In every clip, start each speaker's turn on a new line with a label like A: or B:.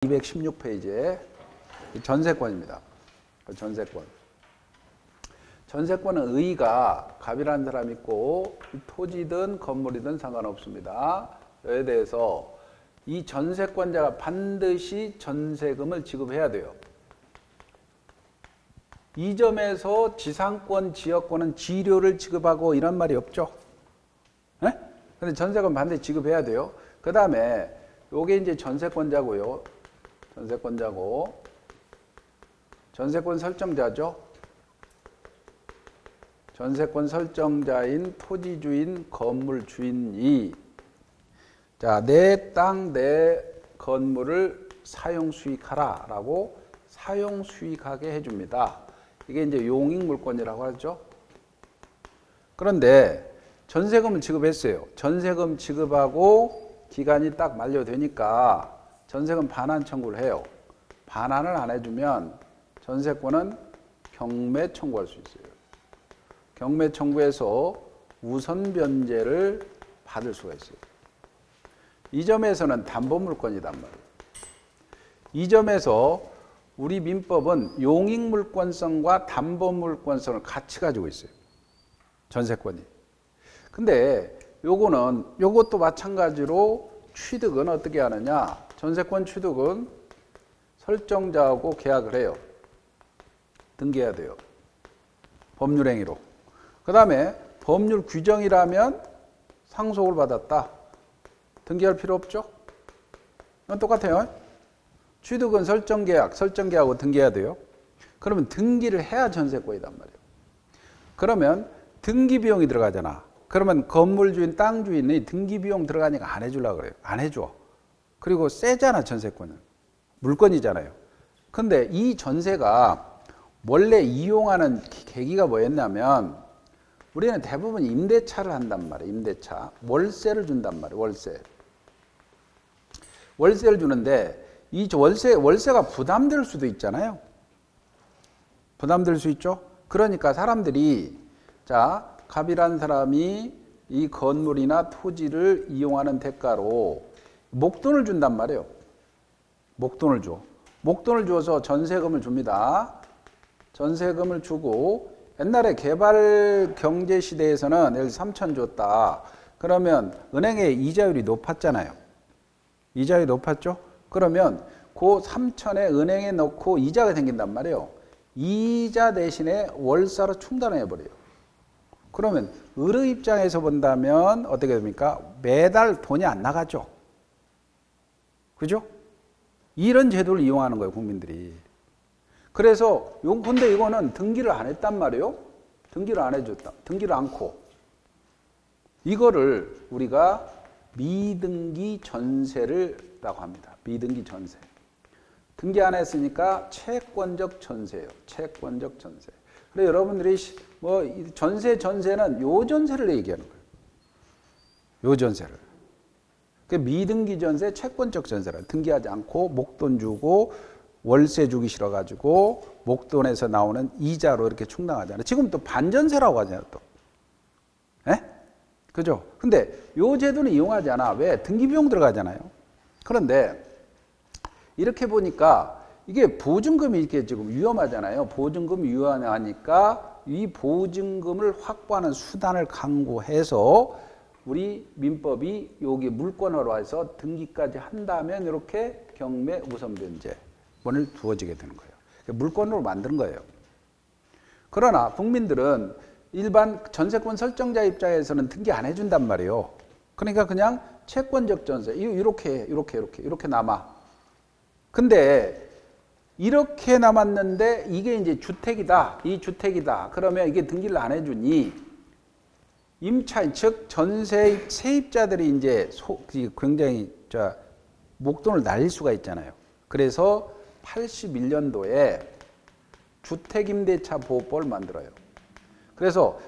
A: 216페이지에 전세권입니다. 전세권. 전세권은 의가 갑이라는 사람이 있고 토지든 건물이든 상관없습니다. 여기에 대해서 이 전세권자가 반드시 전세금을 지급해야 돼요. 이 점에서 지상권, 지역권은 지료를 지급하고 이런 말이 없죠. 네? 근데 전세금 반드시 지급해야 돼요. 그 다음에 요게 이제 전세권자고요. 전세권자고 전세권 설정자죠. 전세권 설정자인 토지주인, 건물주인이 자, 내 땅, 내 건물을 사용 수익하라 라고 사용 수익하게 해줍니다. 이게 이제 용익물권이라고 하죠. 그런데 전세금을 지급했어요. 전세금 지급하고 기간이 딱 만료되니까 전세금 반환 청구를 해요. 반환을 안 해주면 전세권은 경매 청구할 수 있어요. 경매 청구해서 우선 변제를 받을 수가 있어요. 이 점에서는 담보물권이단 말이에요. 이 점에서 우리 민법은 용익물권성과 담보물권성을 같이 가지고 있어요. 전세권이. 근데 요것도 마찬가지로 취득은 어떻게 하느냐? 전세권 취득은 설정자하고 계약을 해요. 등기해야 돼요. 법률행위로. 그 다음에 법률 규정이라면 상속을 받았다. 등기할 필요 없죠? 이건 똑같아요. 취득은 설정계약, 설정계약하고 등기해야 돼요. 그러면 등기를 해야 전세권이단 말이에요. 그러면 등기비용이 들어가잖아. 그러면 건물주인, 땅주인이 등기비용 들어가니까 안 해주려고 그래요. 안 해줘. 그리고 세잖아, 전세권은. 물건이잖아요. 근데 이 전세가 원래 이용하는 계기가 뭐였냐면 우리는 대부분 임대차를 한단 말이에요. 임대차. 월세를 준단 말이에요. 월세. 월세를 주는데 이 월세가 부담될 수도 있잖아요. 부담될 수 있죠. 그러니까 사람들이 자, 갑이라는 사람이 이 건물이나 토지를 이용하는 대가로 목돈을 준단 말이에요. 목돈을 줘. 목돈을 줘서 전세금을 줍니다. 전세금을 주고 옛날에 개발 경제 시대에서는 예를 3천 줬다. 그러면 은행의 이자율이 높았잖아요. 이자율이 높았죠? 그러면 그 3천에 은행에 넣고 이자가 생긴단 말이에요. 이자 대신에 월세로 충당해 버려요. 그러면 을의 입장에서 본다면 어떻게 됩니까? 매달 돈이 안 나가죠. 그죠? 이런 제도를 이용하는 거예요, 국민들이. 그래서 근데 이거는 등기를 안 했단 말이에요. 등기를 안 해줬다. 등기를 않고. 이거를 우리가 미등기 전세라고 합니다. 미등기 전세. 등기 안 했으니까 채권적 전세예요. 채권적 전세. 그래서 여러분들이 뭐 전세는 요 전세를 얘기하는 거예요. 요 전세를. 그 미등기 전세, 채권적 전세라. 등기하지 않고 목돈 주고 월세 주기 싫어가지고 목돈에서 나오는 이자로 이렇게 충당하잖아요. 지금 또 반전세라고 하잖아요. 또. 에? 그죠? 근데 요 제도는 이용하지 않아. 왜? 등기비용 들어가잖아요. 그런데 이렇게 보니까 이게 보증금이 이렇게 지금 위험하잖아요. 보증금이 위험하니까 이 보증금을 확보하는 수단을 강구해서 우리 민법이 여기 물권으로 해서 등기까지 한다면 이렇게 경매 우선 변제권을 두어지게 되는 거예요. 물권으로 만든 거예요. 그러나 국민들은 일반 전세권 설정자 입장에서는 등기 안 해준단 말이에요. 그러니까 그냥 채권적 전세 이렇게 남아. 근데 이렇게 남았는데 이게 이제 주택이다. 이 주택이다. 그러면 이게 등기를 안 해주니 임차인 즉 전세 세입자들이 이제 굉장히 목돈을 날릴 수가 있잖아요. 그래서 81년도에 주택임대차 보호법을 만들어요. 그래서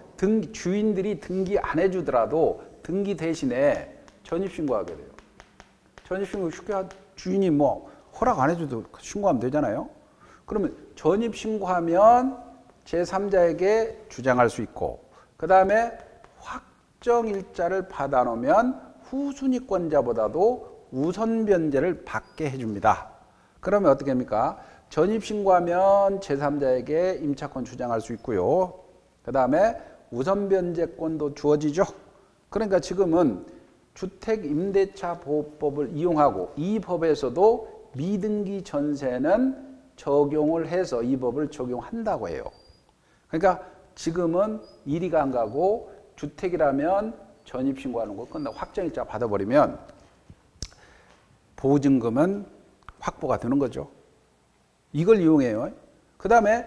A: 주인들이 등기 안 해주더라도 등기 대신에 전입신고하게 돼요. 전입신고 쉽게 주인이 뭐 허락 안 해줘도 신고하면 되잖아요. 그러면 전입신고하면 제3자에게 주장할 수 있고 그 다음에 확정일자를 받아놓으면 후순위권자보다도 우선 변제를 받게 해줍니다. 그러면 어떻게 합니까? 전입신고하면 제3자에게 임차권 주장할 수 있고요. 그 다음에 우선변제권도 주어지죠. 그러니까 지금은 주택임대차보호법을 이용하고 이 법에서도 미등기 전세는 적용을 해서 이 법을 적용한다고 해요. 그러니까 지금은 이리가 안 가고 주택이라면 전입신고하는 거 끝나고 확정일자 받아버리면 보증금은 확보가 되는 거죠. 이걸 이용해요. 그 다음에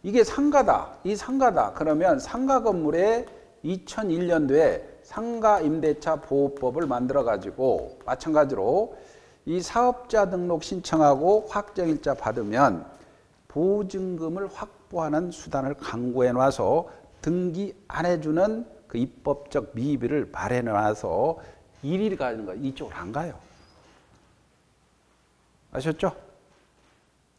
A: 이게 상가다. 이 상가다. 그러면 상가 건물에 2001년도에 상가임대차 보호법을 만들어가지고 마찬가지로 이 사업자 등록 신청하고 확정일자 받으면 보증금을 확보하는 수단을 강구해 놔서 등기 안 해주는 그 입법적 미비를 마련해 놔서 이리를 가는 거예요. 이쪽으로 안 가요. 아셨죠?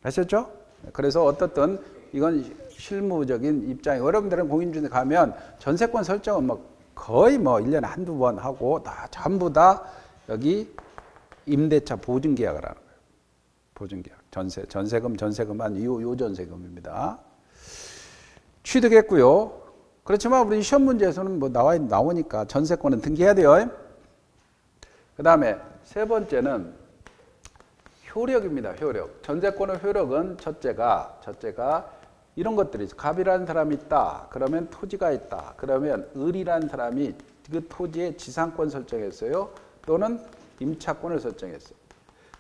A: 아셨죠? 그래서 어떻든 이건 실무적인 입장이 여러분들은 공인중개사 가면 전세권 설정은 뭐 거의 뭐 1년에 한두 번 하고 다 전부 다 여기 임대차 보증계약을 하는 거예요. 보증계약. 전세금만 요 전세금입니다. 취득했고요. 그렇지만 우리 시험 문제에서는 뭐 나오니까 전세권은 등기해야 돼요. 그 다음에 세 번째는 효력입니다. 효력. 전세권의 효력은 첫째가 이런 것들이 있어요. 갑이라는 사람이 있다. 그러면 토지가 있다. 그러면 을이라는 사람이 그 토지의 지상권 설정했어요. 또는 임차권을 설정했어요.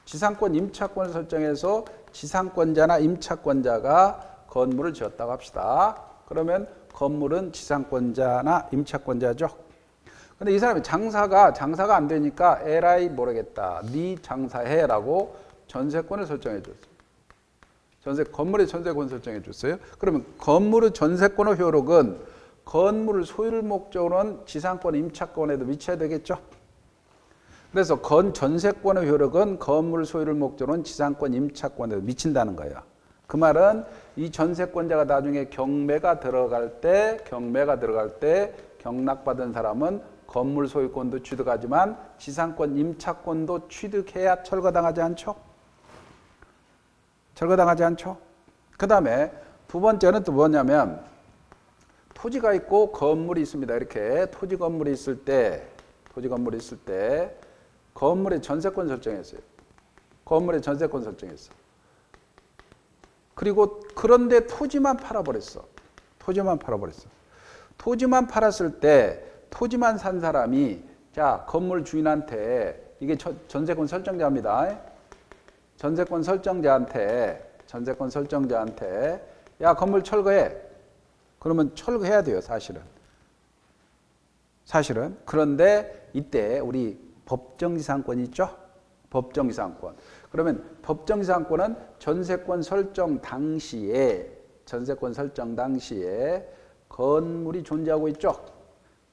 A: 지상권, 임차권을 설정해서 지상권자나 임차권자가 건물을 지었다고 합시다. 그러면 건물은 지상권자나 임차권자죠. 근데 이 사람이 장사가 안 되니까 에라이 모르겠다. 네 장사해라고 전세권을 설정해 줬어요. 건물의 전세권 설정해 줬어요. 그러면 건물의 전세권의 효력은 건물을 소유를 목적으로는 지상권, 임차권에도 미쳐야 되겠죠. 그래서 전세권의 효력은 건물 소유를 목적으로는 지상권, 임차권에도 미친다는 거예요. 그 말은 이 전세권자가 나중에 경매가 들어갈 때 경락받은 사람은 건물 소유권도 취득하지만 지상권, 임차권도 취득해야 철거당하지 않죠? 철거당하지 않죠? 그 다음에 두 번째는 또 뭐냐면 토지가 있고 건물이 있습니다. 이렇게 토지 건물이 있을 때 건물의 전세권 설정했어요. 건물의 전세권 설정했어. 그리고 그런데 토지만 팔아버렸어. 토지만 팔았을 때 토지만 산 사람이 자 건물 주인한테 이게 전세권 설정자입니다. 전세권 설정자한테 야 건물 철거해. 그러면 철거해야 돼요. 사실은. 그런데 이때 우리 법정지상권이 있죠. 법정지상권. 그러면 법정지상권은 전세권 설정 당시에 건물이 존재하고 있죠.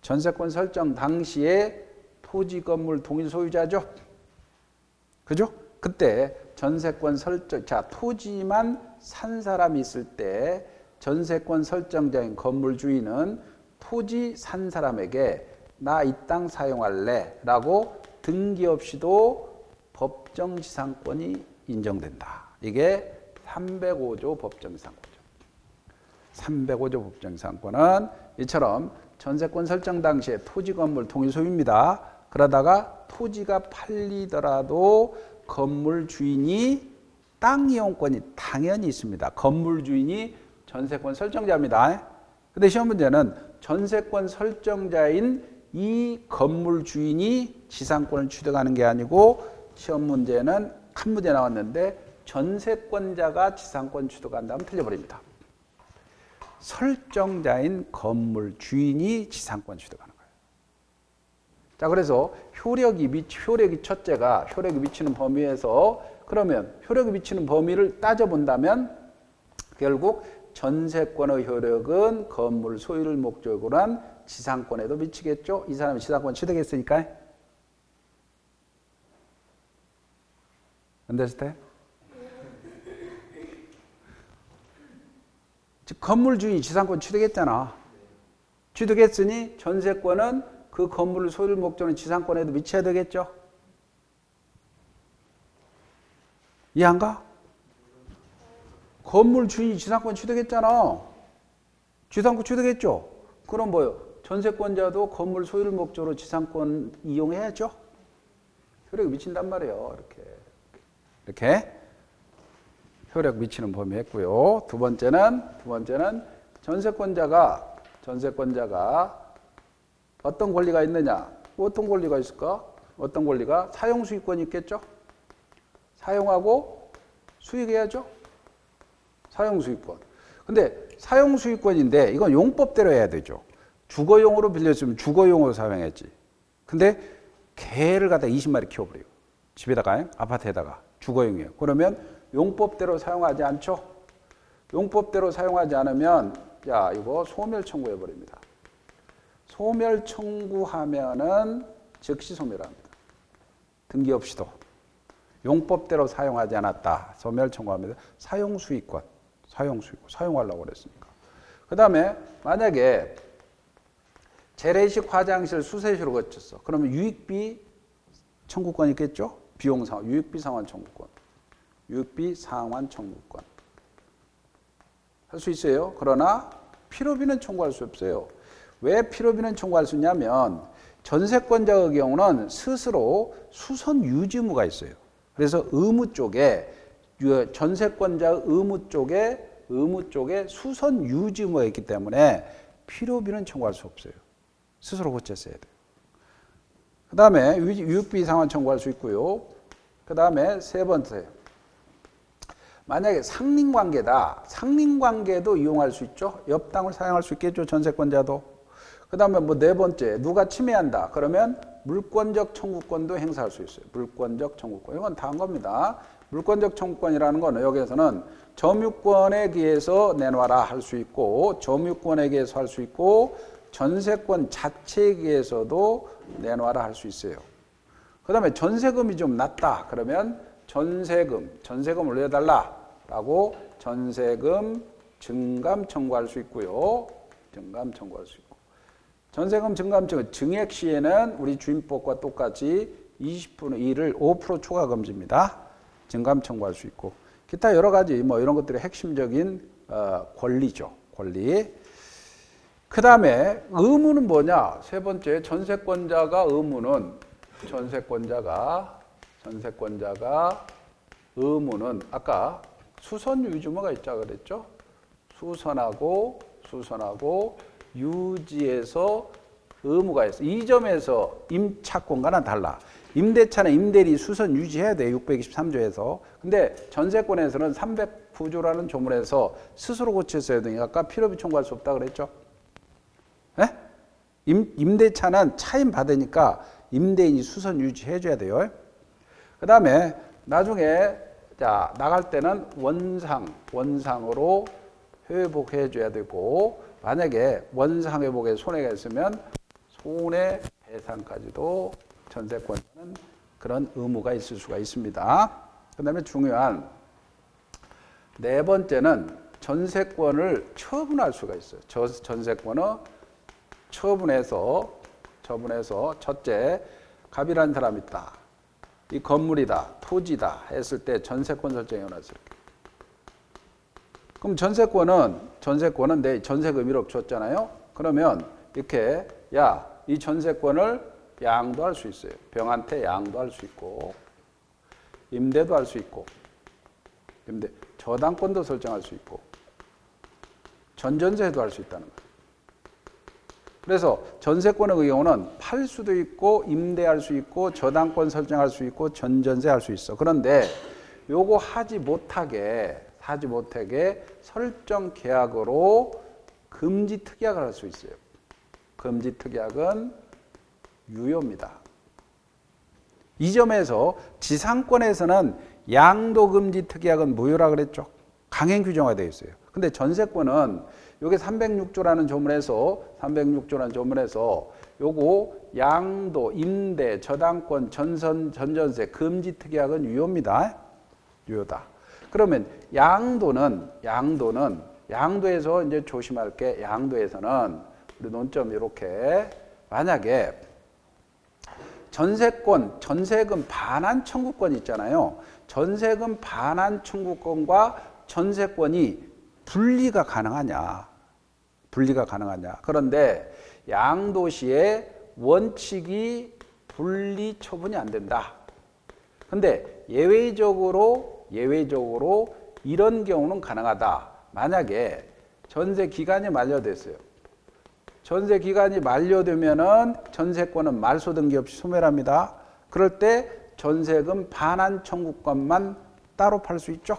A: 전세권 설정 당시에 토지 건물 동일 소유자죠. 그죠? 그때 전세권 설정, 토지만 산 사람이 있을 때 전세권 설정자인 건물 주인은 토지 산 사람에게 나 이 땅 사용할래 라고 등기 없이도 법정지상권이 인정된다. 이게 305조 법정지상권이죠. 305조 법정지상권은 이처럼 전세권 설정 당시에 토지 건물 동일 소유입니다. 그러다가 토지가 팔리더라도 건물 주인이 땅 이용권이 당연히 있습니다. 건물 주인이 전세권 설정자입니다. 근데 시험 문제는 전세권 설정자인 이 건물 주인이 지상권을 취득하는 게 아니고 시험 문제는 한 문제 나왔는데 전세권자가 지상권 취득한다면 틀려버립니다. 설정자인 건물 주인이 지상권 취득하는 거예요. 자, 그래서 효력이 첫째가 효력이 미치는 범위에서 그러면 효력이 미치는 범위를 따져본다면 결국 전세권의 효력은 건물 소유를 목적으로 한 지상권에도 미치겠죠. 이 사람이 지상권 취득했으니까. understand? 즉 건물 주인이 지상권 취득했잖아. 취득했으니 전세권은 그 건물을 소유를 목적으로 지상권에도 미쳐야 되겠죠. 이해한가? 건물 주인이 지상권 취득했잖아. 지상권 취득했죠. 그럼 뭐요? 전세권자도 건물 소유를 목적으로 지상권 이용해야죠. 효력이 미친단 말이에요. 이렇게 효력 미치는 범위 했고요. 두 번째는 전세권자가 어떤 권리가 있느냐? 어떤 권리가 있을까? 어떤 권리가? 사용 수익권이 있겠죠. 사용하고 수익해야죠. 사용 수익권. 근데 사용 수익권인데 이건 용법대로 해야 되죠. 주거용으로 빌렸으면 주거용으로 사용했지. 근데 개를 갖다 20마리 키워버려요. 집에다가, 아파트에다가 주거용이에요. 그러면 용법대로 사용하지 않죠. 용법대로 사용하지 않으면 야 이거 소멸 청구해버립니다. 소멸 청구하면은 즉시 소멸합니다. 등기 없이도. 용법대로 사용하지 않았다. 소멸 청구합니다. 사용 수익권. 사용하려고 그랬으니까. 그 다음에 만약에 재래식 화장실 수세시로 거쳤어. 그러면 유익비 청구권이 있겠죠? 비용상환, 유익비 상환 청구권. 유익비 상환 청구권. 할 수 있어요. 그러나 필요비는 청구할 수 없어요. 왜 필요비는 청구할 수 있냐면 전세권자의 경우는 스스로 수선 유지 의무가 있어요. 그래서 의무 쪽에 전세권자 의무 쪽에 수선 유지 의무가 있기 때문에 필요비는 청구할 수 없어요. 스스로 고쳤어야 돼요. 그 다음에 유익비 상환 청구할 수 있고요. 그 다음에 세 번째. 만약에 상린관계다. 상린관계도 이용할 수 있죠. 옆 땅을 사용할 수 있겠죠. 전세권자도. 그 다음에 뭐 네 번째. 누가 침해한다. 그러면 물권적 청구권도 행사할 수 있어요. 물권적 청구권. 이건 다 한 겁니다. 물권적 청구권이라는 건 여기에서는 점유권에 기해서 내놔라 할 수 있고 점유권에 기해서 할 수 있고 전세권 자체에 기해서도 내놔라 할 수 있어요. 그 다음에 전세금이 좀 낮다. 그러면 전세금 올려달라라고 전세금 증감 청구할 수 있고요. 증감 청구할 수 있고. 전세금 증감 청구 증액 시에는 우리 주임법과 똑같이 20분의 1을 5% 초과 금지입니다. 증감 청구할 수 있고. 기타 여러 가지 뭐 이런 것들이 핵심적인 권리죠. 권리. 그 다음에 의무는 뭐냐? 세 번째 전세권자가 의무는 아까 수선 유지의무가 있자 그랬죠? 수선하고 유지에서 의무가 있어. 이 점에서 임차권과는 달라. 임대차는 임대인이 수선 유지해야 돼. 623조에서. 근데 전세권에서는 309조라는 조문에서 스스로 고쳤어야 되니까 아까 필요비 청구할 수 없다 그랬죠? 네? 임대차는 차임 받으니까 임대인이 수선 유지해줘야 돼요. 그 다음에 나중에 자 나갈 때는 원상으로 회복해줘야 되고 만약에 원상 회복에 손해가 있으면 손해배상까지도 전세권자는 그런 의무가 있을 수가 있습니다. 그 다음에 중요한 네 번째는 전세권을 처분할 수가 있어요. 전세권을 처분해서 첫째 갑이라는 사람이 있다. 이 건물이다, 토지다 했을 때 전세권 설정해 놨을 때. 그럼 전세권은 내 전세금 1억 줬잖아요. 그러면 이렇게 이 전세권을 양도할 수 있어요. 병한테 양도할 수 있고 임대도 할 수 있고 저당권도 설정할 수 있고 전전세도 할 수 있다는 거예요. 그래서 전세권의 경우는 팔 수도 있고 임대할 수 있고 저당권 설정할 수 있고 전전세 할 수 있어. 그런데 요거 하지 못하게 설정 계약으로 금지 특약을 할 수 있어요. 금지 특약은 유효입니다. 이 점에서 지상권에서는 양도 금지 특약은 무효라 그랬죠. 강행 규정화 되어 있어요. 근데 전세권은 요게 306조라는 조문에서 요거 양도, 임대, 저당권, 전전세 금지 특약은 유효입니다. 유효다. 그러면 양도에서 이제 조심할 게 양도에서는 우리 논점 이렇게 만약에 전세금 반환 청구권 있잖아요. 전세금 반환 청구권과 전세권이 분리가 가능하냐? 분리가 가능하냐? 그런데 양도시의 원칙이 분리 처분이 안 된다. 근데 예외적으로 이런 경우는 가능하다. 만약에 전세 기간이 만료됐어요. 전세 기간이 만료되면은 전세권은 말소 등기 없이 소멸합니다. 그럴 때 전세금 반환 청구권만 따로 팔 수 있죠.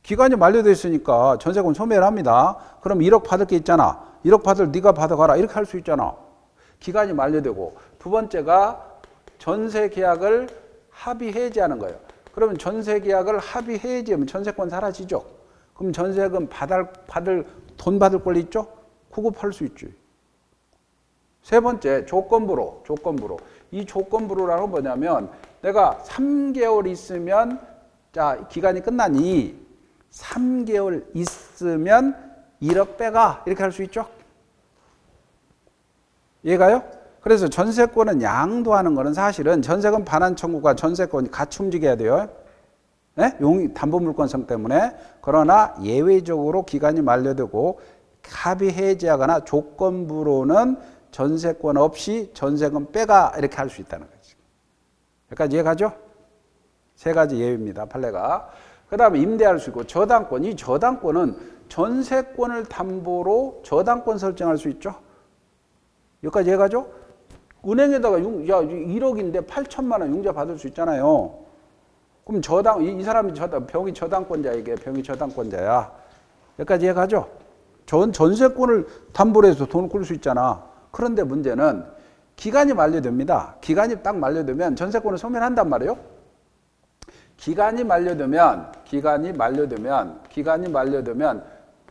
A: 기간이 만료됐으니까 전세권 소멸합니다. 그럼 1억 받을 게 있잖아. 1억 받을 네가 받아가라. 이렇게 할 수 있잖아. 기간이 만료되고. 두 번째가 전세 계약을 합의 해지하는 거예요. 그러면 전세 계약을 합의 해지하면 전세권 사라지죠. 그럼 전세금 돈 받을 권리 있죠? 그거 팔 수 있지. 세 번째, 조건부로. 이 조건부로라는 건 뭐냐면 내가 3개월 있으면 자, 기간이 끝나니 3개월 있으면 1억 빼가. 이렇게 할 수 있죠? 이해가요? 그래서 전세권은 양도하는 거는 사실은 전세금 반환 청구가 전세권이 같이 움직여야 돼요. 네? 담보물권성 때문에. 그러나 예외적으로 기간이 만료되고 합의 해지하거나 조건부로는 전세권 없이 전세금 빼가 이렇게 할 수 있다는 거지. 여기까지 이해가죠? 세 가지 예외입니다. 판례가. 그 다음에 임대할 수 있고 저당권. 이 저당권은 전세권을 담보로 저당권 설정할 수 있죠. 여기까지 이해가죠? 은행에다가 1억인데 8천만 원 융자 받을 수 있잖아요. 그럼 이 사람이 병이 저당권자에게 병이 저당권자야. 여기까지 이해가죠? 전세권을 담보로 해서 돈을 꿀 수 있잖아. 그런데 문제는 기간이 만료됩니다. 기간이 딱 만료되면 전세권을 소멸한단 말이에요. 기간이 만료되면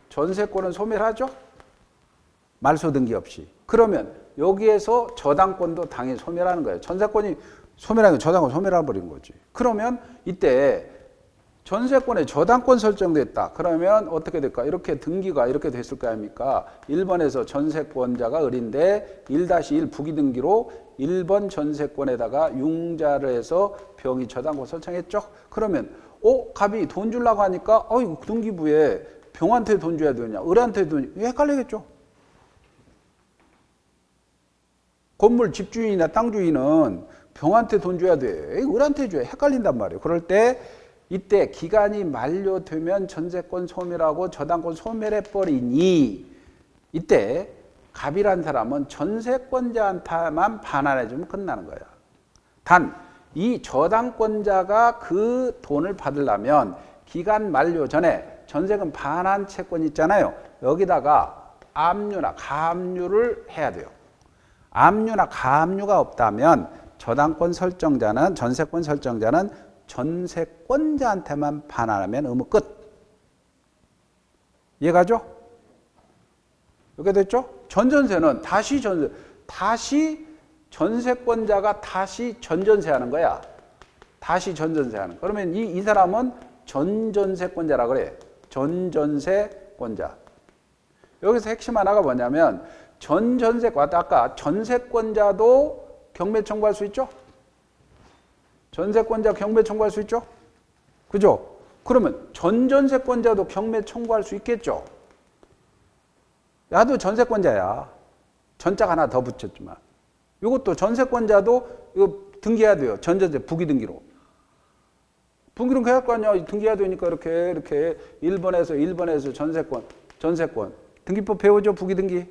A: 전세권은 소멸하죠? 말소 등기 없이. 그러면 여기에서 저당권도 당연히 소멸하는 거예요. 전세권이 소멸하는 게 저당권 소멸해버린 거지. 그러면 이때 전세권에 저당권 설정됐다. 그러면 어떻게 될까? 이렇게 등기가 이렇게 됐을 거 아닙니까? 1번에서 전세권자가 을인데 1-1 부기등기로 1번 전세권에다가 융자를 해서 병이 저당권 설정했죠? 그러면 갑이 돈 주려고 하니까 이거 등기부에 병한테 돈 줘야 되냐? 을한테 돈 헷갈리겠죠? 건물 집주인이나 땅 주인은 병한테 돈 줘야 돼. 을한테 줘야 헷갈린단 말이에요. 그럴 때 이때 기간이 만료되면 전세권 소멸하고 저당권 소멸해버리니 이때 갑이란 사람은 전세권자한테만 반환해주면 끝나는 거야. 단 이 저당권자가 그 돈을 받으려면 기간 만료 전에 전세금 반환 채권 있잖아요. 여기다가 압류나 가압류를 해야 돼요. 압류나 가압류가 없다면 저당권 설정자는 전세권 설정자는 전세권자한테만 반환하면 의무 끝. 이해가죠? 이렇게 됐죠? 전전세는 다시 전세권자가 다시 전전세하는 거야. 다시 전전세하는. 그러면 이 사람은 전전세권자라 그래. 전전세권자. 여기서 핵심 하나가 뭐냐면 아까 전세권자도 경매 청구할 수 있죠? 전세권자 경매 청구할 수 있죠? 그죠? 그러면 전전세권자도 경매 청구할 수 있겠죠? 나도 전세권자야. 전자가 하나 더 붙였지만. 이것도 전세권자도 이거 등기해야 돼요. 전전세 부기등기로. 부기등기 해야 할 거 아니야. 등기해야 되니까 이렇게 1번에서 전세권. 등기법 배우죠? 부기등기.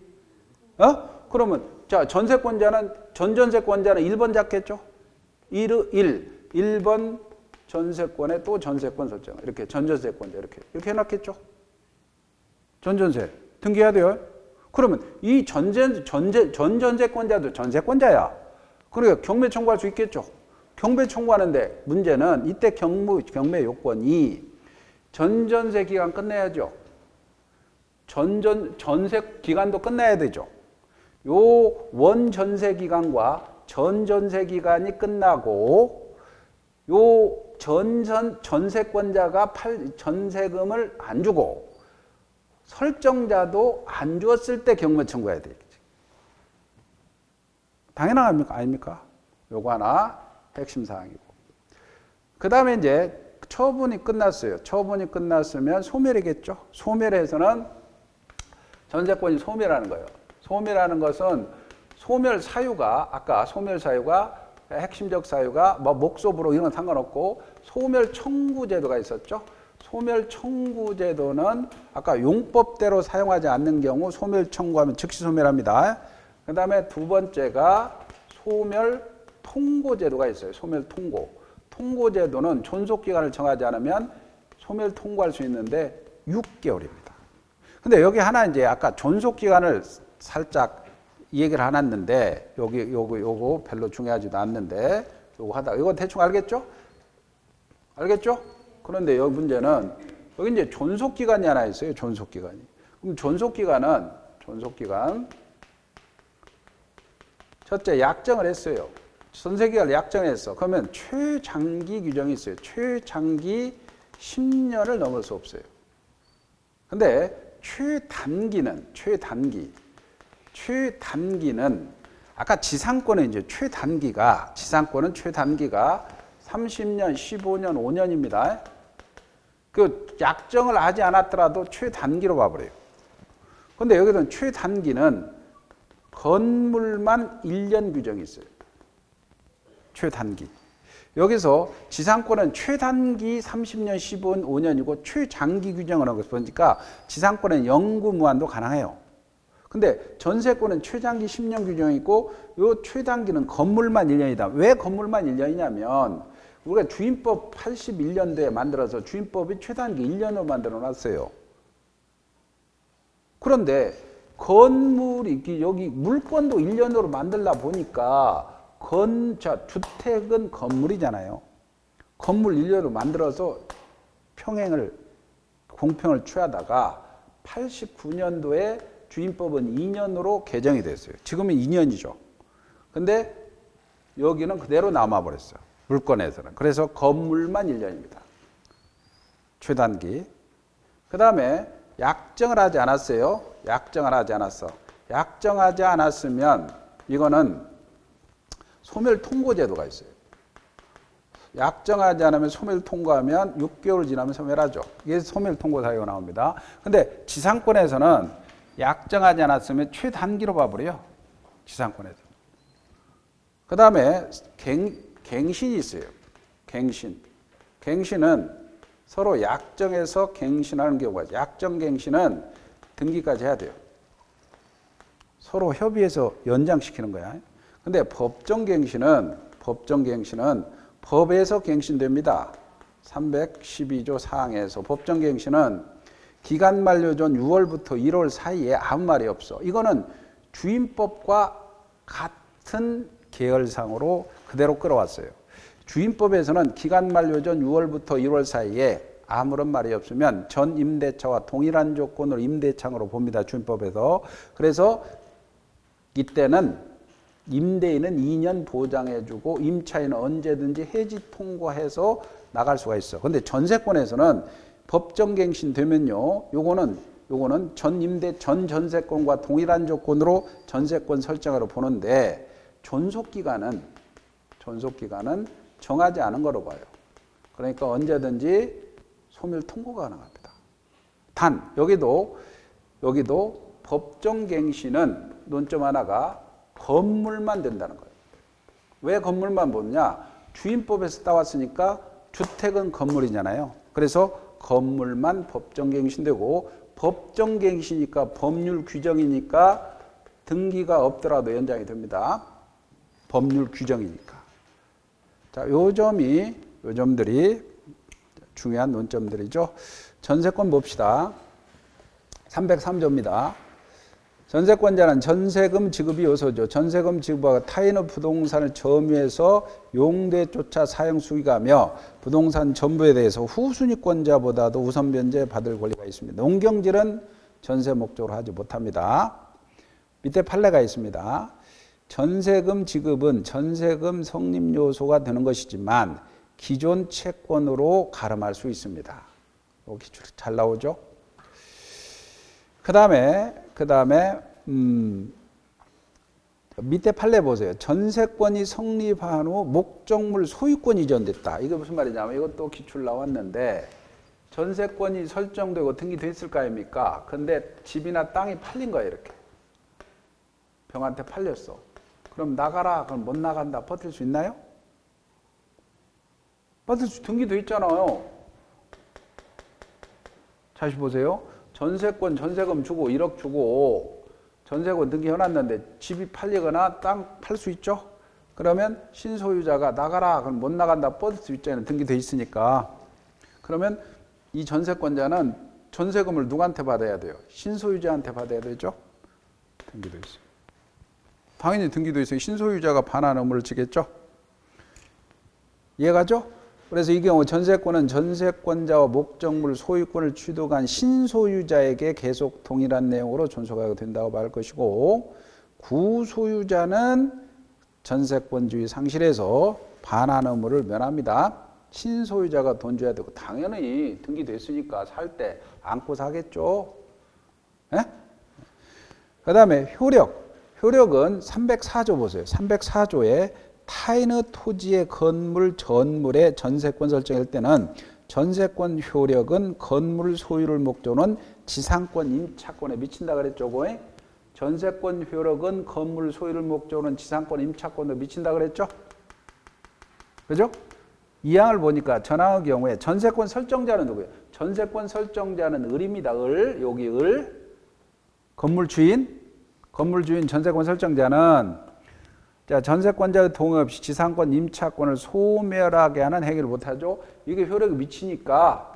A: 그러면 자, 전전세권자는 1번 잡겠죠? 1번 전세권에 또 전세권 설정. 이렇게 전전세권자 이렇게 해놨겠죠? 전전세 등기해야 돼요. 그러면 이 전전세권자도 전세권자야. 그러니까 경매 청구할 수 있겠죠? 경매 청구하는데 문제는 이때 경매 요건이 전전세 기간 끝내야죠. 전세 기간도 끝내야 되죠. 요 원전세 기간과 전전세 기간이 끝나고 요 전세권자가 전세금을 안 주고 설정자도 안 주었을 때 경매 청구해야 되겠지. 당연한 거 아닙니까? 요거 하나 핵심 사항이고. 그 다음에 이제 처분이 끝났어요. 처분이 끝났으면 소멸이겠죠. 소멸에서는 전세권이 소멸하는 거예요. 소멸하는 것은 소멸 사유가 아까 소멸 사유가 핵심적 사유가 뭐 목소부로 이런 건 상관없고 소멸 청구 제도가 있었죠. 소멸 청구 제도는 아까 용법대로 사용하지 않는 경우 소멸 청구하면 즉시 소멸합니다. 그 다음에 두 번째가 소멸 통고 제도가 있어요. 소멸 통고. 통고 제도는 존속기간을 정하지 않으면 소멸 통고할 수 있는데 6개월입니다. 근데 여기 하나 이제 아까 존속기간을 살짝 얘기를 해놨는데 요거 별로 중요하지도 않는데 요거 하다가 이거 대충 알겠죠? 알겠죠? 그런데 여기 문제는 여기 이제 존속기간이 하나 있어요. 존속기간이. 그럼 존속기간 첫째 약정을 했어요. 전세기간을 약정했어. 그러면 최장기 규정이 있어요. 최장기 10년을 넘을 수 없어요. 근데 최단기는 아까 지상권은 이제 지상권은 최단기가 30년, 15년, 5년입니다. 그 약정을 하지 않았더라도 최단기로 봐버려요. 근데 여기서는 최단기는 건물만 1년 규정이 있어요. 최단기. 여기서 지상권은 최단기 30년, 15년, 5년이고 최장기 규정을 하고 있으니까 지상권은 영구무한도 가능해요. 근데 전세권은 최장기 10년 규정이 있고 요 최단기는 건물만 1년이다. 왜 건물만 1년이냐면 우리가 주임법 81년도에 만들어서 주임법이 최단기 1년으로 만들어 놨어요. 그런데 건물이 여기 물건도 1년으로 만들다 보니까 주택은 건물이잖아요. 건물 1년으로 만들어서 공평을 취하다가 89년도에 주임법은 2년으로 개정이 됐어요. 지금은 2년이죠. 근데 여기는 그대로 남아버렸어요. 물건에서는. 그래서 건물만 1년입니다. 최단기. 그 다음에 약정을 하지 않았어요. 약정하지 않았으면 이거는 소멸 통고 제도가 있어요. 약정하지 않으면 소멸 통고하면 6개월 지나면 소멸하죠. 이게 소멸 통고 사유가 나옵니다. 근데 지상권에서는 약정하지 않았으면 최단기로 봐버려요. 지상권에서. 그 다음에 갱신이 있어요. 갱신은 서로 약정해서 갱신하는 경우가 있어요. 약정 갱신은 등기까지 해야 돼요. 서로 협의해서 연장시키는 거야. 근데 법정갱신은 법에서 갱신됩니다. 312조 사항에서 법정갱신은 기간 만료 전 6월부터 1월 사이에 아무 말이 없어. 이거는 주임법과 같은 계열상으로 그대로 끌어왔어요. 주임법에서는 기간 만료 전 6월부터 1월 사이에 아무런 말이 없으면 전 임대차와 동일한 조건으로 임대차로 봅니다. 주임법에서. 그래서 이때는 임대인은 2년 보장해주고 임차인은 언제든지 해지 통과해서 나갈 수가 있어. 그런데 전세권에서는 법정갱신 되면요, 요거는 전 전세권과 동일한 조건으로 전세권 설정으로 보는데 존속기간은 정하지 않은 거로 봐요. 그러니까 언제든지 소멸 통고가 가능합니다. 단 여기도 법정갱신은 논점 하나가 건물만 된다는 거예요. 왜 건물만 보느냐? 주임법에서 따왔으니까 주택은 건물이잖아요. 그래서 건물만 법정갱신되고 법정갱신이니까 법률 규정이니까 등기가 없더라도 연장이 됩니다. 법률 규정이니까. 자, 요 점들이 중요한 논점들이죠. 전세권 봅시다. 303조입니다. 전세권자는 전세금 지급이 요소죠. 전세금 지급과 타인의 부동산을 점유해서 용도에쫓아 사용 수익하며 부동산 전부에 대해서 후순위권자보다도 우선 변제 받을 권리가 있습니다. 농경질은 전세 목적으로 하지 못합니다. 밑에 판례가 있습니다. 전세금 지급은 전세금 성립 요소가 되는 것이지만 기존 채권으로 가름할 수 있습니다. 여기 잘 나오죠? 그 다음에 밑에 판례 보세요. 전세권이 성립한 후 목적물 소유권 이전됐다. 이게 무슨 말이냐면 이것도 기출 나왔는데 전세권이 설정되고 등기돼 있을 거 아닙니까? 근데 집이나 땅이 팔린 거예요. 이렇게. 병한테 팔렸어. 그럼 나가라. 그럼 못 나간다. 버틸 수 있나요? 버틸 수 등기돼 있잖아요. 다시 보세요. 전세권 전세금 주고 1억 주고 전세권 등기해놨는데 집이 팔리거나 땅 팔 수 있죠? 그러면 신소유자가 나가라. 그럼 못 나간다. 뻗을 수 있잖아요. 등기돼 있으니까. 그러면 이 전세권자는 전세금을 누구한테 받아야 돼요? 신소유자한테 받아야 되죠? 등기돼 있어요. 당연히 등기돼 있어요. 신소유자가 반환 의무를 지겠죠? 이해가죠? 그래서 이 경우 전세권은 전세권자와 목적물 소유권을 취득한 신소유자에게 계속 동일한 내용으로 존속하게 된다고 말할 것이고 구소유자는 전세권주의 상실에서 반환 의무를 면합니다. 신소유자가 돈 줘야 되고 당연히 등기됐으니까 살 때 안고 사겠죠. 그 다음에 효력은 304조 보세요. 304조에 타인의 토지의 건물, 전물의 전세권 설정할 때는 전세권 효력은 건물 소유를 목적으로는 지상권 임차권에 미친다 그랬죠. 전세권 효력은 건물 소유를 목적으로는 지상권 임차권에 미친다 그랬죠. 그죠? 이 항을 보니까 전항의 경우에 전세권 설정자는 누구예요? 전세권 설정자는 을입니다. 여기 건물 주인 전세권 설정자는 자, 전세권자의 동의 없이 지상권 임차권을 소멸하게 하는 행위를 못하죠. 이게 효력이 미치니까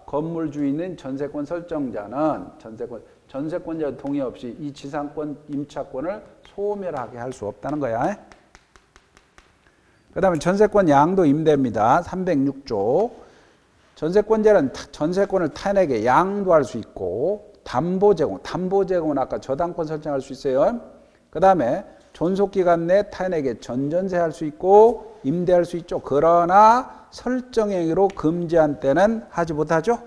A: 건물 주인은 전세권 설정자는 전세권자의 동의 없이 이 지상권 임차권을 소멸하게 할 수 없다는 거야. 그 다음에 전세권 양도 임대입니다. 306조. 전세권자는 전세권을 타인에게 양도할 수 있고 담보 제공은 아까 저당권 설정할 수 있어요. 그 다음에 존속기간 내 타인에게 전전세할 수 있고 임대할 수 있죠. 그러나 설정행위로 금지한 때는 하지 못하죠.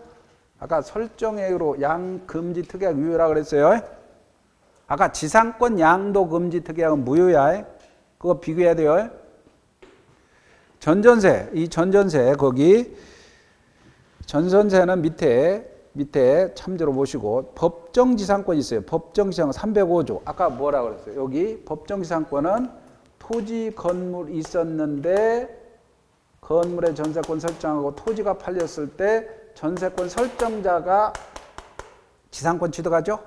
A: 아까 설정행위로 양금지 특약 유효라 그랬어요. 아까 지상권 양도 금지 특약은 무효야. 그거 비교해야 돼요. 전전세 거기 전전세는 밑에 참조로 보시고 법정지상권이 있어요. 법정지상권 305조. 아까 뭐라 그랬어요? 여기 법정지상권은 토지 건물 있었는데 건물의 전세권 설정하고 토지가 팔렸을 때 전세권 설정자가 지상권 취득하죠?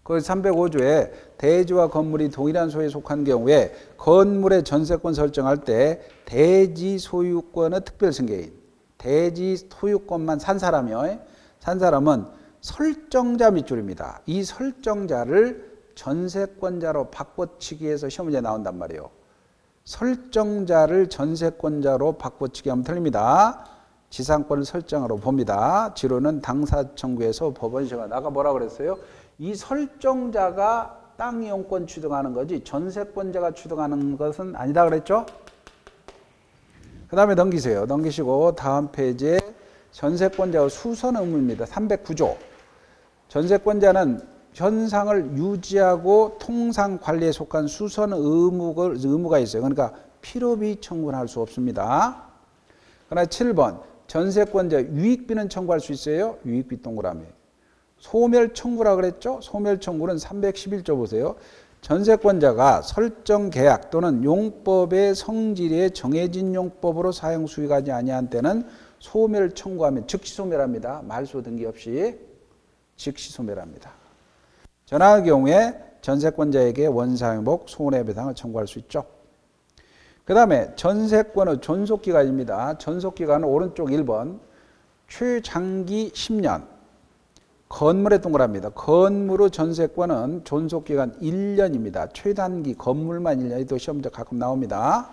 A: 그 305조에 대지와 건물이 동일한 소유에 속한 경우에 건물의 전세권 설정할 때 대지 소유권의 특별승계인, 대지 소유권만 산 사람은 설정자 밑줄입니다. 이 설정자를 전세권자로 바꿔치기 해서 시험 문제 나온단 말이에요. 설정자를 전세권자로 바꿔치기 하면 틀립니다. 지상권을 설정으로 봅니다. 지로는 당사 청구에서 법원 시간. 아까 뭐라 그랬어요? 이 설정자가 땅 이용권 취득하는 거지 전세권자가 취득하는 것은 아니다 그랬죠? 그 다음에 넘기시고 다음 페이지에 전세권자의 수선 의무입니다. 309조. 전세권자는 현상을 유지하고 통상 관리에 속한 수선 의무가 있어요. 그러니까 필요비 청구는 할 수 없습니다. 그러나 7번 전세권자 유익비는 청구할 수 있어요. 유익비 동그라미. 소멸 청구라 그랬죠? 소멸 청구는 311조 보세요. 전세권자가 설정 계약 또는 용법의 성질에 정해진 용법으로 사용 수익하지 아니한 때는 소멸 청구하면 즉시 소멸합니다. 말소 등기 없이 즉시 소멸합니다. 전항의 경우에 전세권자에게 원상회복, 손해배상을 청구할 수 있죠. 그 다음에 전세권의 존속기간입니다. 존속기간은 오른쪽 1번 최장기 10년 건물에 동그랍니다. 건물의 전세권은 존속기간 1년입니다. 최단기 건물만 1년이 또 시험문제 가끔 나옵니다.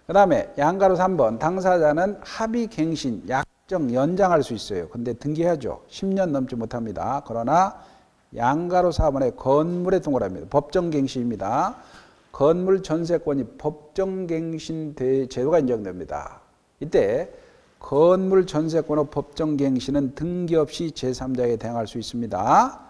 A: 그 다음에 양가로 3번 당사자는 합의갱신, 약정, 연장할 수 있어요. 근데 등기해야죠. 10년 넘지 못합니다. 그러나 양가로 4번에 건물에 동그랍니다. 법정갱신입니다. 건물 전세권이 법정갱신 제도가 인정됩니다. 이때 건물 전세권의 법정갱신은 등기 없이 제3자에게 대항할 수 있습니다.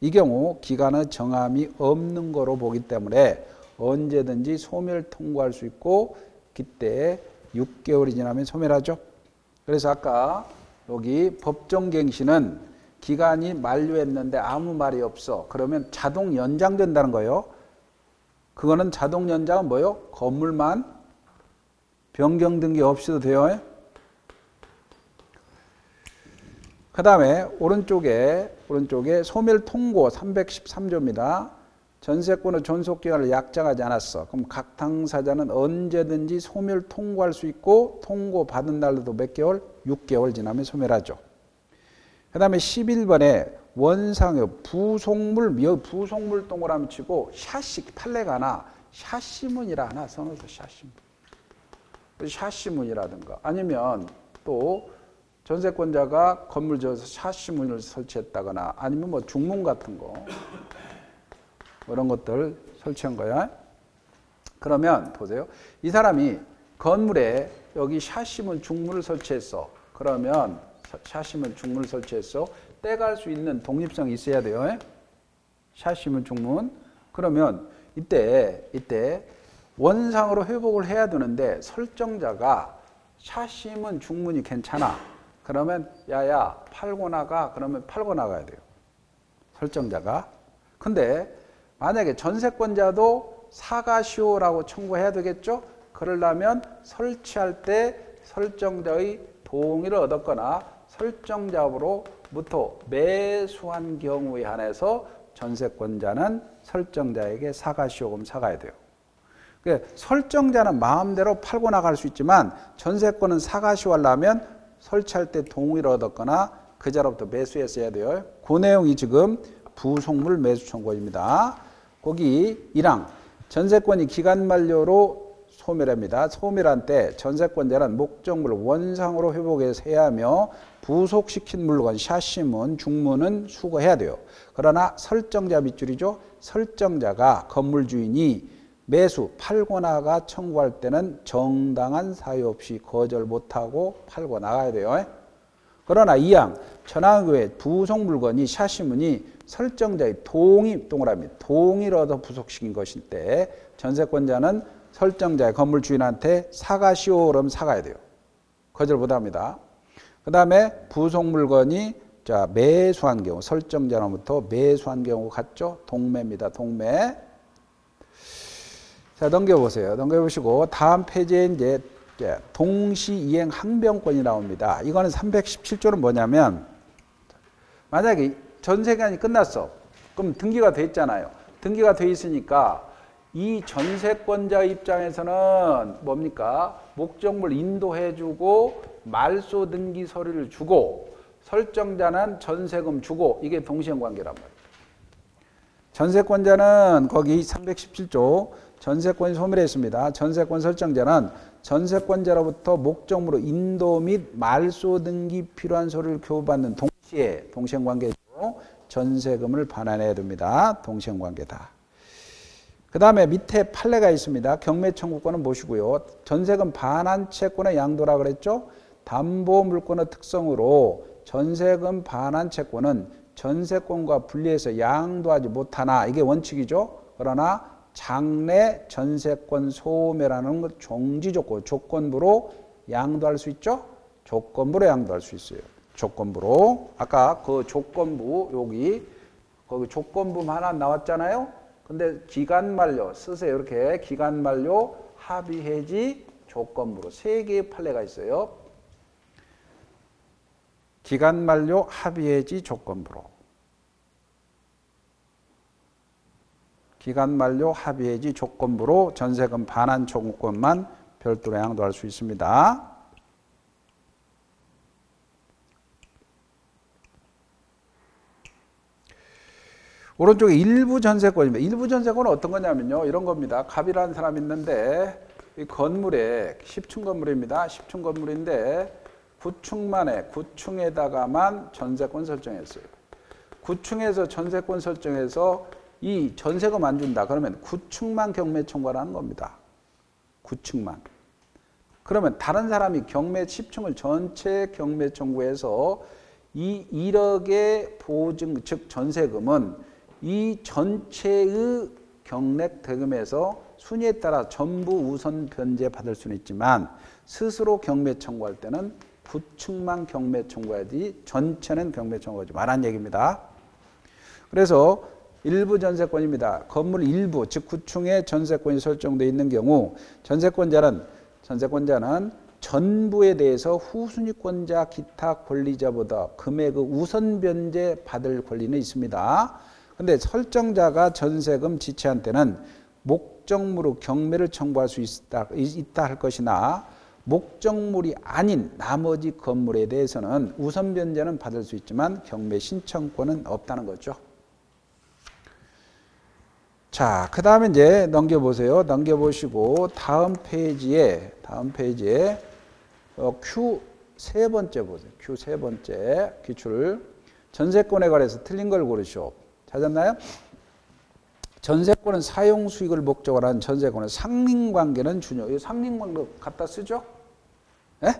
A: 이 경우 기간의 정함이 없는 거로 보기 때문에 언제든지 소멸 통고할 수 있고 그때 6개월이 지나면 소멸하죠. 그래서 아까 여기 법정갱신은 기간이 만료했는데 아무 말이 없어. 그러면 자동 연장된다는 거예요. 그거는 자동 연장은 뭐예요? 건물만 변경 등기 없이도 돼요. 그 다음에 오른쪽에 소멸 통고 313조입니다. 전세권의 존속기간을 약정하지 않았어. 그럼 각 당사자는 언제든지 소멸 통고할 수 있고 통고받은 날로도 몇 개월? 6개월 지나면 소멸하죠. 그 다음에 11번에 원상의 부속물, 부속물 동그라미 치고 샤시, 판례가 하나, 샤시문이라 하나 써놓으세요. 샤시문. 샤시문이라든가 아니면 또 전세권자가 건물 지어서 샤시문을 설치했다거나 아니면 뭐 중문 같은 거 이런 것들 설치한 거야. 그러면 보세요. 이 사람이 건물에 여기 샤시문 중문을 설치했어. 그러면 샤시문 중문을 설치했어. 떼갈 수 있는 독립성이 있어야 돼요. 샤시문 중문. 그러면 이때 원상으로 회복을 해야 되는데 설정자가 샤시문 중문이 괜찮아. 그러면 야야 팔고 나가. 그러면 팔고 나가야 돼요. 설정자가. 근데 만약에 전세권자도 사가시오라고 청구해야 되겠죠? 그러려면 설치할 때 설정자의 동의를 얻었거나 설정자로부터 매수한 경우에 한해서 전세권자는 설정자에게 사가시오금 사가야 돼요. 그러니까 설정자는 마음대로 팔고 나갈 수 있지만 전세권은 사가시오 하려면 설치할 때 동의를 얻었거나 그자로부터 매수했어야 돼요. 그 내용이 지금 부속물 매수 청구입니다. 거기 1항 전세권이 기간 만료로 소멸합니다. 소멸한 때 전세권자는 목적물을 원상으로 회복해서 해야 하며 부속시킨 물건 샤시문, 중문은 수거해야 돼요. 그러나 설정자 밑줄이죠. 설정자가 건물 주인이 매수, 팔고 나가 청구할 때는 정당한 사유 없이 거절 못하고 팔고 나가야 돼요. 그러나 2항 전환교회 부속 물건이 샤시문이 설정자의 동의를 얻어 부속시킨 것일 때 전세권자는 설정자의 건물 주인한테 사가시오 그러면 사가야 돼요. 거절 못합니다. 그 다음에 부속 물건이 매수한 경우 설정자로부터 매수한 경우 같죠? 동매입니다. 동매. 자, 넘겨보세요. 넘겨보시고 다음 페이지에 이제 동시이행 항변권이 나옵니다. 이거는 317조는 뭐냐면 만약에 전세기간이 끝났어. 그럼 등기가 돼 있잖아요. 등기가 돼 있으니까 이 전세권자 입장에서는 뭡니까? 목적물 인도해주고 말소 등기 서류를 주고 설정자는 전세금 주고 이게 동시행관계란 말이에요. 전세권자는 거기 317조 전세권이 소멸했습니다. 전세권 설정자는 전세권자로부터 목적물로 인도 및 말소 등기 필요한 서류를 교부받는 동시에 동시행관계죠. 전세금을 반환해야 됩니다. 동시행관계다. 그 다음에 밑에 판례가 있습니다. 경매 청구권은 무엇이고요? 전세금 반환 채권의 양도라 그랬죠? 담보 물권의 특성으로 전세금 반환 채권은 전세권과 분리해서 양도하지 못하나 이게 원칙이죠. 그러나 장래 전세권 소멸하는 것 종지 조건부로 양도할 수 있죠? 조건부로 양도할 수 있어요. 조건부로. 아까 그 조건부 거기 조건부 하나 나왔잖아요. 근데 기간 만료 쓰세요. 이렇게 기간 만료 합의 해지 조건부로 3개의 판례가 있어요. 기간 만료 합의 해지 조건부로. 기간 만료 합의 해지 조건부로 전세금 반환 청구권만 별도로 양도할 수 있습니다. 오른쪽에 일부 전세권입니다. 일부 전세권은 어떤 거냐면요. 이런 겁니다. 갑이라는 사람이 있는데 이 건물에 10층 건물입니다. 10층 건물인데 9층에다가만 전세권 설정했어요. 9층에서 전세권 설정해서 이 전세금 안 준다. 그러면 9층만 경매 청구하는 겁니다. 9층만. 그러면 다른 사람이 경매 10층을 전체 경매 청구해서 이 1억의 보증, 즉 전세금은 이 전체의 경락 대금에서 순위에 따라 전부 우선 변제 받을 수는 있지만 스스로 경매 청구할 때는 구층만 경매 청구해야지 전체는 경매 청구하지 말라는 얘기입니다. 그래서 일부 전세권입니다. 건물 일부, 즉 구층에 전세권이 설정되어 있는 경우 전세권자는 전부에 대해서 후순위권자 기타 권리자보다 금액의 우선 변제 받을 권리는 있습니다. 그런데 설정자가 전세금 지체한 때는 목적물로 경매를 청구할 수 있다 할 것이나 목적물이 아닌 나머지 건물에 대해서는 우선 변제는 받을 수 있지만 경매 신청권은 없다는 거죠. 자, 그 다음에 이제 넘겨보세요. 넘겨보시고 다음 페이지에 Q 세 번째 보세요. Q 세 번째 기출. 전세권에 관해서 틀린 걸 고르시오. 찾았나요? 전세권은 사용 수익을 목적으로 한 전세권은 상린관계는 준용. 이 상린관계 갖다 쓰죠? 예?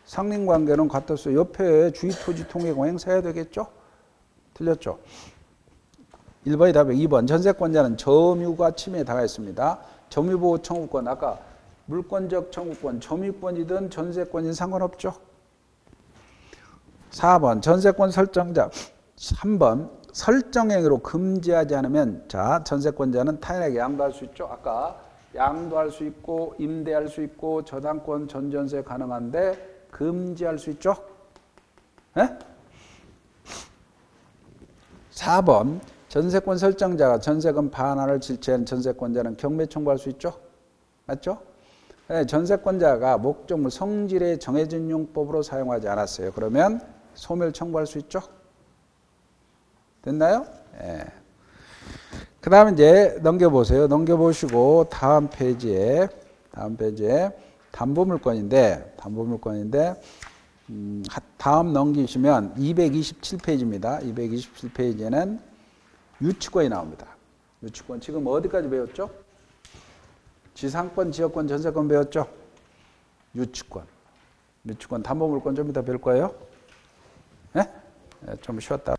A: 상린관계는 갖다 써. 옆에 주의토지통행공 행사해야 되겠죠? 틀렸죠? 1번이 답이에요. 2번 전세권자는 점유가 침해에 당했습니다. 점유보호 청구권, 아까 물권적 청구권, 점유권이든 전세권이든 상관없죠. 4번 전세권 설정자. 3번 설정행위로 금지하지 않으면 자 전세권자는 타인에게 양도할 수 있죠. 아까 양도할 수 있고 임대할 수 있고 저당권 전전세 가능한데 금지할 수 있죠. 네? 4번 전세권 설정자가 전세금 반환을 질체한 전세권자는 경매 청구할 수 있죠. 맞죠? 네, 전세권자가 목적물 성질의 정해진 용법으로 사용하지 않았어요. 그러면 소멸 청구할 수 있죠. 됐나요? 예. 그 다음에 이제 넘겨보세요. 넘겨보시고 다음 페이지에 담보물건인데 다음 넘기시면 227페이지입니다. 227페이지에는 유치권이 나옵니다. 유치권 지금 어디까지 배웠죠? 지상권, 지역권, 전세권 배웠죠? 유치권 담보물권 좀 이따 배울 거예요. 네? 좀 쉬었다.